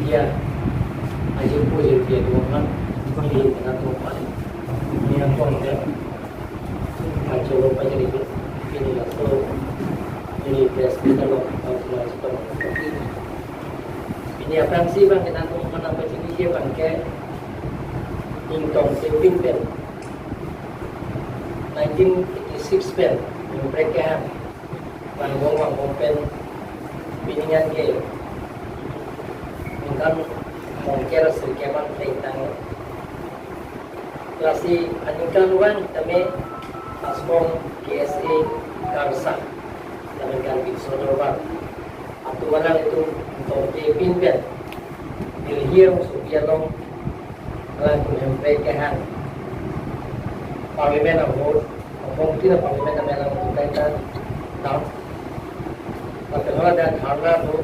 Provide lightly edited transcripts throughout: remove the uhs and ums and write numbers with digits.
dia aja puji dia tuan ini dengan tuan ini yang tuan dia macam apa jadi ini lah so ini best kita loh kalau sudah ini apa sih bang kita tuh mana baca dia bang ke income saving pen 1986 pen yang mereka bang pen piningan ke kan mungkin sedikit man tentang klasi aningkan luan kami asbong KSA Karsa kami kan bisodorban atau walang itu untuk pinpen dilihir subialong lagu mereka parlimen award mungkin parlimen melang kaitan tak tapi kalau ada karena tu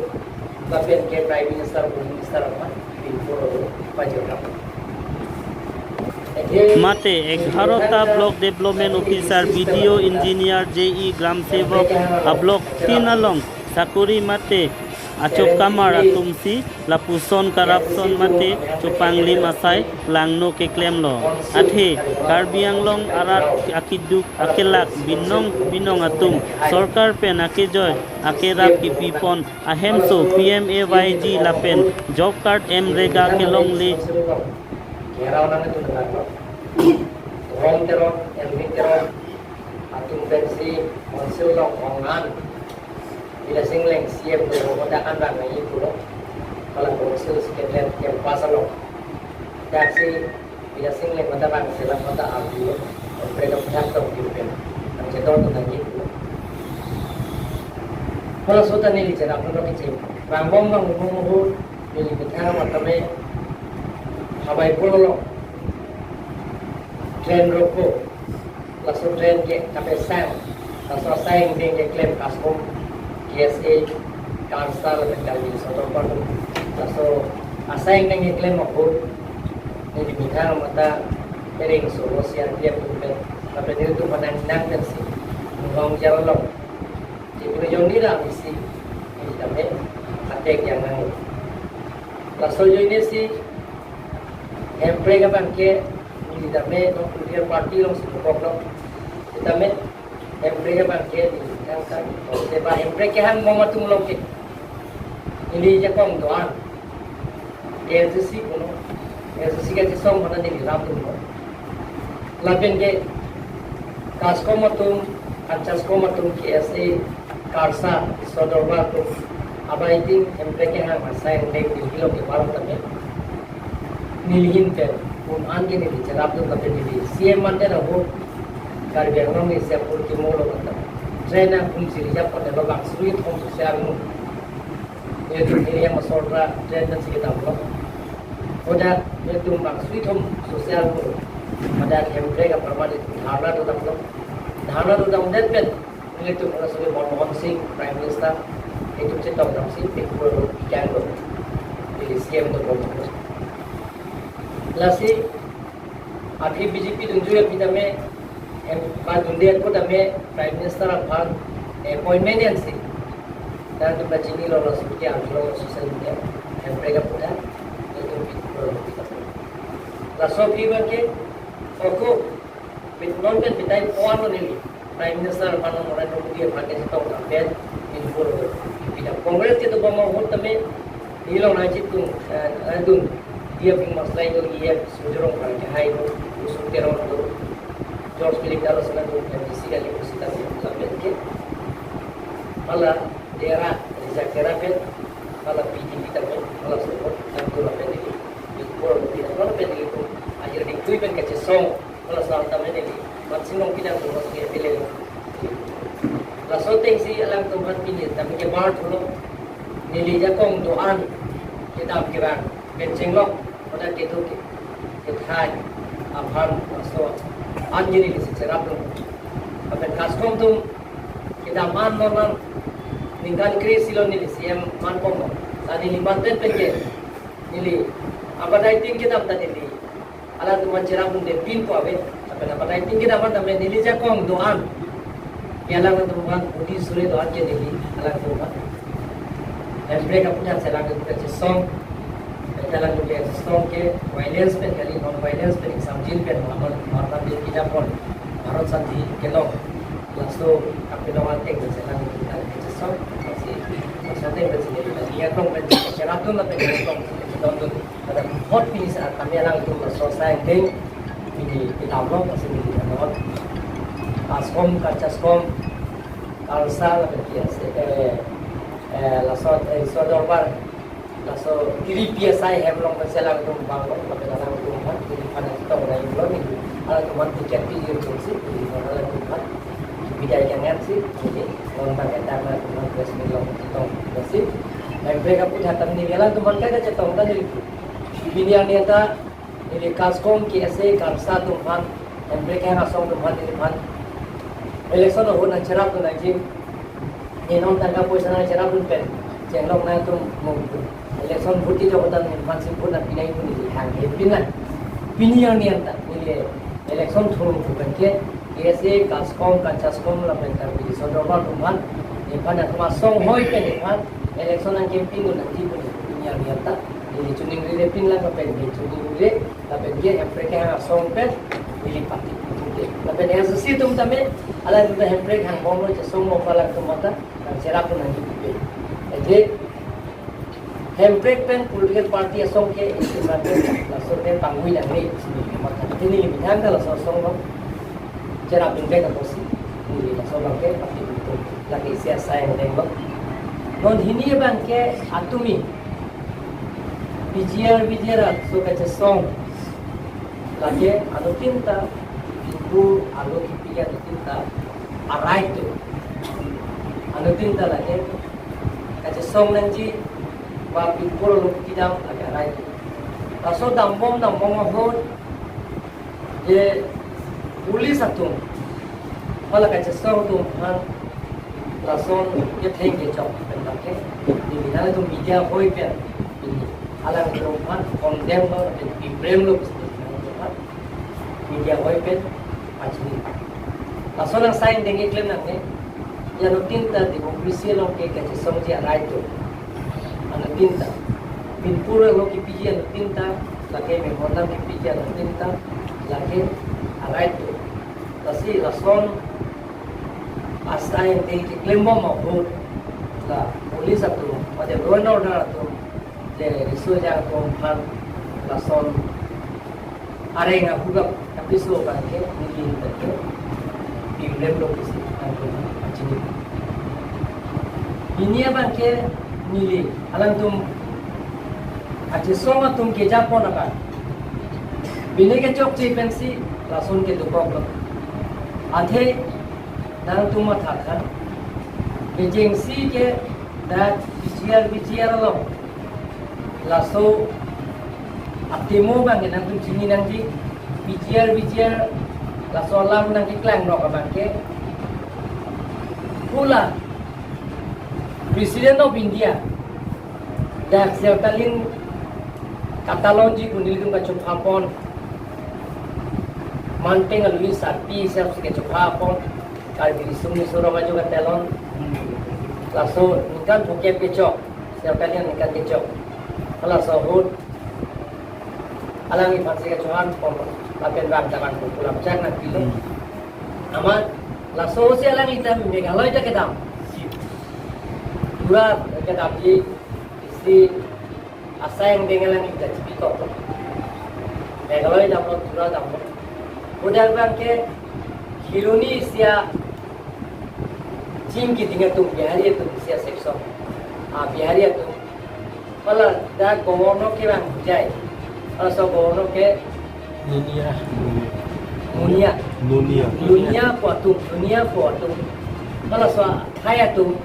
tapi ke prime minister apa before pajoka মাতে 11টা block development officer BDO engineer JE গ্রাম সেবক block 3 along চাকরি মাতে acok kamar atumsi lapuson karapson mate chupangli masai langno ke claim lo athe karbianglong arat akiduk akelak binong atum sarkar pen akejoy akerap ki pipon ahemso PMAYG lapen job card mrega kelong le Rom teron, elmi teron, atum bensi, monsil long ongan, bila singleng siap tu, kita akan lagi pula, kalau monsil sekitar yang pasal long, jadi bila singleng kita bang silam kita ambil, mereka punya tu kirim, yang cedor tu lagi pula. Kalau sudah ni dicerap tu lagi cip, bang bong, ni kita macamnya, habai pula long. Train roko, langsung train ke sampai sang, langsung sang dia ke claim kaskom, KSA, Karsa dan kali sotopan, langsung asing dia ke claim aku, ni diminta mata kering solusi yang dia punya, tapi dia tu menang tersi, mengong jalan long, jadi jom ni lah misi, ini tapi attack yang nang, langsung ini si, empre kapan ke kita me no kemudian parti long sebab long kita me emprega bangke di kan seba emprega han momatung long ke ini je kong doan LCC kuno LCC ka song mana ni ram tu lapen ke kaskomatung ancaskomatung KSA Karsa Sodorba tu abaiting emprega han masai nek di kilo ke baru tame nilihin ke an ke ni cerap tu tapi ni CM mante na ho karbianglong ni siap pun ki molo kata trainer pun siri jap pada babak sulit hom sosial mu itu ni yang masodra trainer sih kita blok oda itu bang sulit hom sosial mu ada yang mereka permadi dhana tu tak net pen itu kalau sebagai Manmohan Singh Prime Minister itu cetok tak sih pikul ikan lo di CM tu boleh lasi akhir BJP tunjuk kita me बाद दुनिया को तमे prime minister अफान appointment yang sih dan tu baca ni lolos seperti anglo sosial media yang mereka punya itu kita langsung kita ke aku non kan kita puan ni prime minister अफान orang tu dia pakai itu campaign info kita kongres itu bawa vote tame ni lo na jitu adun dia ping masalah itu dia sujurong kan hai itu usuterong tu George Philip Dallas na tu MCC kali kita sampai ke malah daerah Jakarta pun malah PD kita pun malah support dan tu apa ni itu tidak malah apa ni itu ajar di kui pun kecil song malah soal tamen ni masing orang kita tu masih pilih lah so tengsi alam tempat pilih tapi ke bar dulu nilai jakong doan kita kira kencing lo pada itu kita abang masuk anjiri di secara pun, tapi kaskom tu kita man normal ningkan krisi lo nili CM man komo, tadi ni banten penje nili apa dah ting kita tadi nili, alat tu macam pun de pin ko abe, tapi apa dah ting kita mana tapi nili jakong doan, yang lalu tu bukan budi suri doan je nili, alat tu bukan, dan mereka punya selang kita song, dalam dunia sistem ke violence pen kali non violence pen samjin pen mata dia kita pun harus santi kelong langsung kapilongan tek dalam kita sistem masih maksudnya bersini dia tong pen cara tu nak pen tong tu ada hot ini saat kami orang itu selesai deng ini kita belum masih di dalam askom kacaskom kalsal berkias lasot sodorbar laso kiri PSI heblong berselang itu bangun pada dalam rumah jadi pada kita mulai belum itu ala cuma tiket video sih di dalam rumah bidai yang sih jadi orang pakai dana cuma 2 miliar itu sih dan mereka pun hatan ni gela tu mereka ada cetong kan jadi ini yang dia ta ini kaskom KSA kalsa tu pan dan mereka yang asong tu pan ini pan election ho na cerap tu nanti ni non tangga puasa na cerap tu pen jenglong na tu mau election putih jabatan masih pun nak pindah itu ni hang pindah pilih yang ni anta ni election turun bukan ke KSA kaskom kancaskom la pentar pilih sodorban rumah ni pada masong hoi pen ni pan election ang camping nanti pun pilih yang ni anta ni cuning rile pin lang pen ni cuning rile tapi dia yang mereka yang asong pen pilih parti tapi yang sesi tu kami ala itu yang mereka yang bomo cesong mau falang tu mata dan cerap pun nanti pilih jadi Hempret pen political party asong ke istimate langsung dia panggui yang ni maka ini lebih hang kalau sosong lo cerap pun kita posi ini langsung lo ke parti itu lagi siasa yang tengok non ini bang ke atumi bijiar so ke song lagi anu tinta itu anu kipiya tinta arai tu anu tinta lagi ke song nanti wapi puluh tidak agak naik. Lalu dampom mahut, je polis satu, malah kerja sesuatu kan, langsung dia tengok jauh, pendaki, di mana tu media hoi pen, ini alam itu kan, condemn lo, dibrem lo, media hoi pen, macam ni. Lalu orang sign dengan klaim nanti, yang rutin tadi, polisi lo ke kerja sesuatu yang naik tu. Anu tinta, pinpura lo kipiji anu tinta, lagi memodal kipiji anu tinta, lagi arai tu. Tapi lason asai yang tinggi kelembo maupun la polis tu, pada law and order tu, le risu jangan tumpang lason arai ngah hugap tapi so kan ke mungkin tak ke dilem lo kisi aku macam ni. Ini apa ke nili alang tum aje soma tum ke japon apa bine ke chok chi pensi lasun ke dukok lo athe nang tum matha kan bejeng si ke da bijiar lo laso atimo bang nang tum jini nang ji bijiar laso lam nang ke klang ro ka bang ke pula Presiden of India, dah sekalin Katalonji kunilung kacau hapon, manteng alui sarti siap sekacau hapon, kalau di sini suruh maju Katalon, langsung nikan buket kecok, sekalin nikan kecok, kalau sahut, alangi pasti kecohan, lapen bang jangan pulang jangan pilih, amat, langsung si alangi kita Meghalaya je kita. Dua kita di isi asa yang dengan kita cipiko. Meghalaya dapat dua dapat. Udah bang ke Hiruni sia Jim ki tinggal tu bihari tu sia sekso. Bihari tu. Kalau dah governor ke bang jai. Kalau so governor ke Dunia puatu. Kalau so kaya tu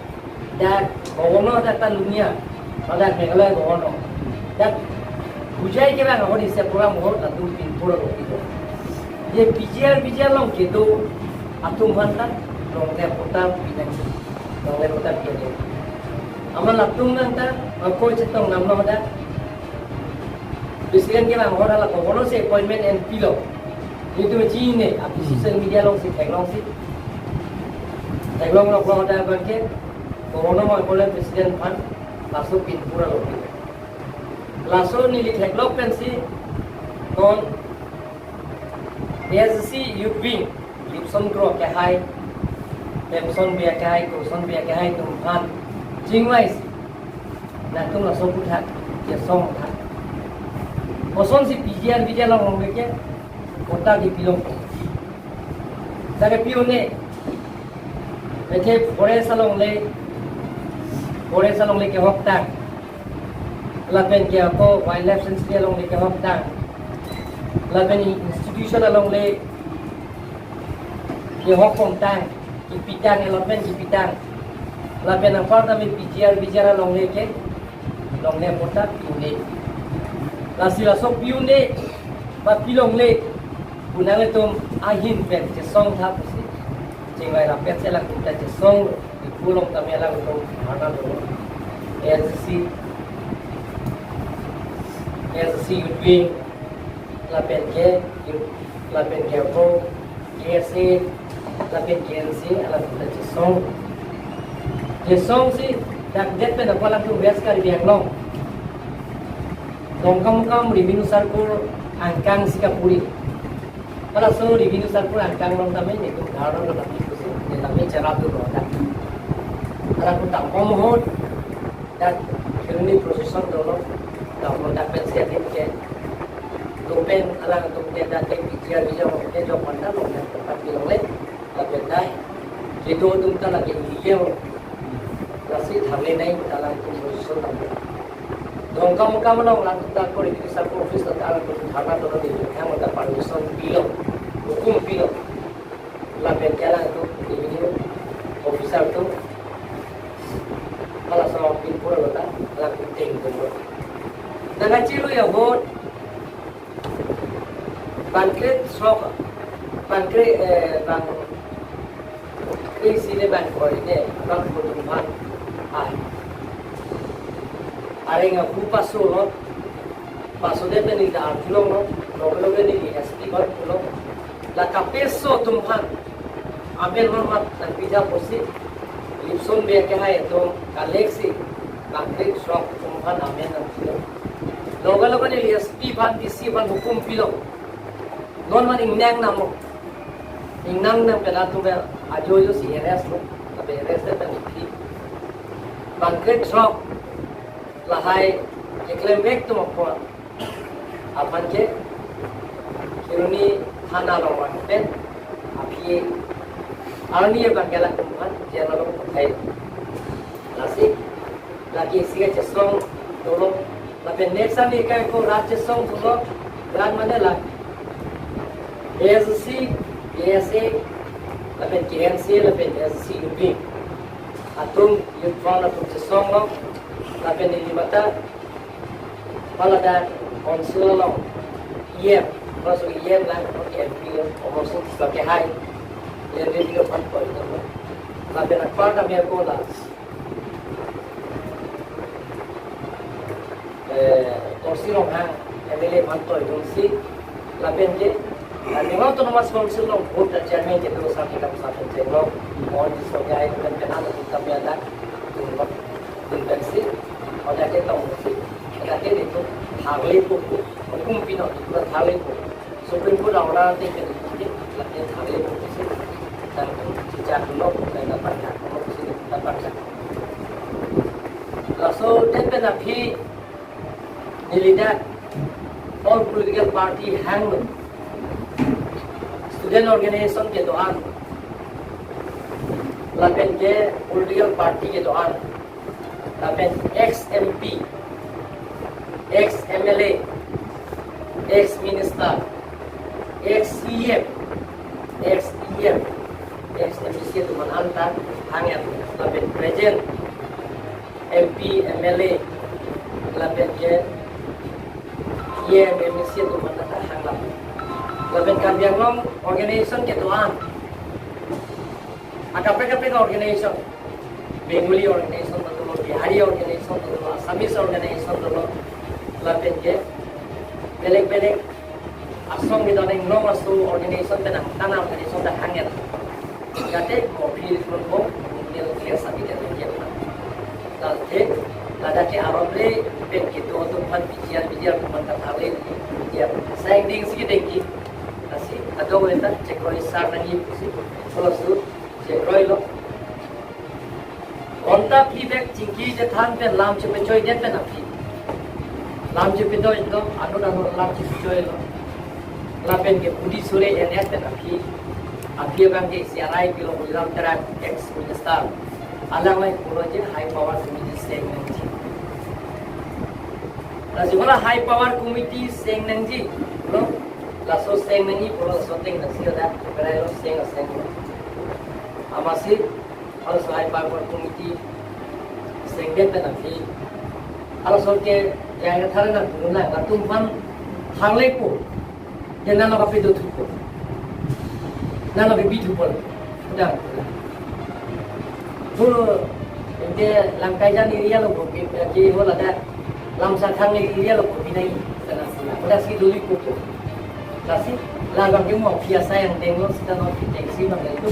dan governor datang dunia, pada Meghalaya governor. Dan hujai ke bang orang ini program mohon atau pinpura itu. Dia bijar long gitu, atum hantar, long dia putar pinang, amal atum hantar, aku cetong nama ada. Presiden ke bang orang lah governor se appointment and pillow. Itu macam ni, api social media long si teglong long ada bang ke. Governor mau boleh presiden pan masuk pinpura lopi. laso nili theklok pensi non SC youth wing lipson gro ke hai Pemson bia ke hai Kuson bia ke hai tum phan jingwais na tum laso putha ye song tha Oson si pijian pijian long long ke kota di pilong Sake piune Mete forest along le ke hok tang Lapen ke ako wildlife sanctuary along le ke hok tang Lapen institution along le ke hok pom tang ki pitang lapen ki pitang Lapen ang part mi pijian along le ke long le kota piune Lasila sok piune ba pilong le punang le tum ahin pen je song tha pusi Jingwai rapet se lang kita je song di pulong kami lang tum mana dulu SC Udwing lapen ke ko KSA lapen KNC ala kita je song si dak det pe nak walang tum bes kari biang long Dongkam revenue sarkur angkang sikapuri Kalau so revenue sarkur angkang long kami ni tu dharan lo tapi kusi ni kami cerap tu roda Kalau aku tak pomohon dan kiruni procession dulu tak roda pensi ada ke Tupen alang tupen dah tek bicara ke jauh pandang lo dan tempat bilang le tapi dah itu tu kita lagi lihat Rasi thamle naik dalam procession tu Dongkam long lang kita ko revenue sarkur office tak alang tu dhana tu di yang ada permission bilang hukum bilang lapen jalan tu revenue officer tu kalau sama pura lota lang ting tu dengan cilu ya bot bangkret sok bangkret bang sini bang ko ini bang kutuban Arenga kupa solo paso de ni da arjulong no ni SP bar pulo la kapeso tumhan abel hormat dan pija posi lipson be ke hai to galaxy bangkret shop tumhan amen logo ni SP ban DC ban hukum pilo non man ingnang namo ingnang nam pela tu be ajoyo si rs lo abe rs de tan ki bangkret shop lahai iklim bek tu makwa apan ke kiruni thana lawan pen api arni ye bangala kumhan jena lo thai lasi lagi siga chesong dolo la pen next ani kai ko raj chesong dolo gran mane la SC KSA la pen KNC la pen SC UP atum yutfana tum chesong lo Tapi ni mata paladan konsul long IEM masuk IEM lah MP masuk sebagai hai yang dia juga pantau itu tapi nak pada kami aku lah konsul long hang MLA pantau itu si tapi je memang tu nama konsul long vote dan chairman je terus sampai kita sampai jenglong mohon disogai dan kenal kita biada intensi oleh kita mesti kita itu harley pun hukum pino itu harley pun supreme court orang nanti kita lagi harley pun sih dan sejak dulu saya dapat kalau sini dapat lalu dia nabi nilidat all political party hang student organization ke doan lapen ke political party ke doan lapen ex-MP, ex-MLA, ex-minister, ex-CM, ex-MPC itu menantar hangat lapen present MP, MLA, lapen ke MPC itu menantar hangat lapen kambiang long organization ke tuan akap-akap organization Bengali organization Bihari organization dulu, Assamese organization dulu, lapen ke, belek asong kita neng nom asu organization dan tanah organization dah hangat, jadi mobil itu pun dia sabi dia tu. Lalu ada ke arobre pet gitu untuk pan bijian teman tertarik dia saya ding sikit dengki asi ada weta cekroi sar nangi pusi kalau su cekroi lo onta feedback cingki je than pe lam chepe choi det pe na phi lam chepe do indo anu lam chepe choi lo lapen ke pudi sore en et pe na phi api bang ke siarai kilo ulam tera ex minister alamai kuloje high power committee seng nangji la jumala high power committee seng nangji lo la so seng nangji pulo so teng nasi da berai lo seng amasi also high power committee seng det na phi also ke jaya thara na guna ngatum pan thangle ko jena na kape do thuko nana be bitu pol udah dulu ente langkai jan area lo bobi ke hola da lamsa thang area lo bobi nai sana udah si dulu ko kasi lagang ke mo biasa yang tengok kita no taxi bang itu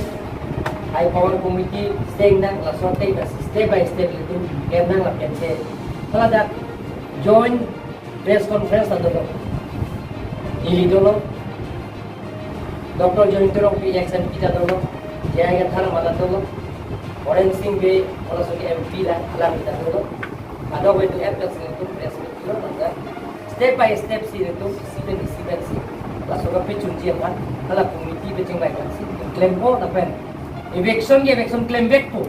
high power committee staying dan la sorte step by step itu kena la pente kalau ada join press conference ada ini dulu Dr. John Turong PXN kita dulu, Jaya Thar Mala dulu, Oren Singh Be, kalau sebagai MP lah, alam kita dulu, ada waktu FX itu presiden dulu, ada step by step sih itu, isi sih, langsung ke cunci apa, kalau komiti beceng baik sih, klaim po, tapi eviction claim back po,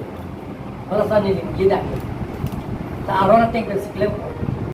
kalau sana ni kita, tak arona tinggal si klaim po.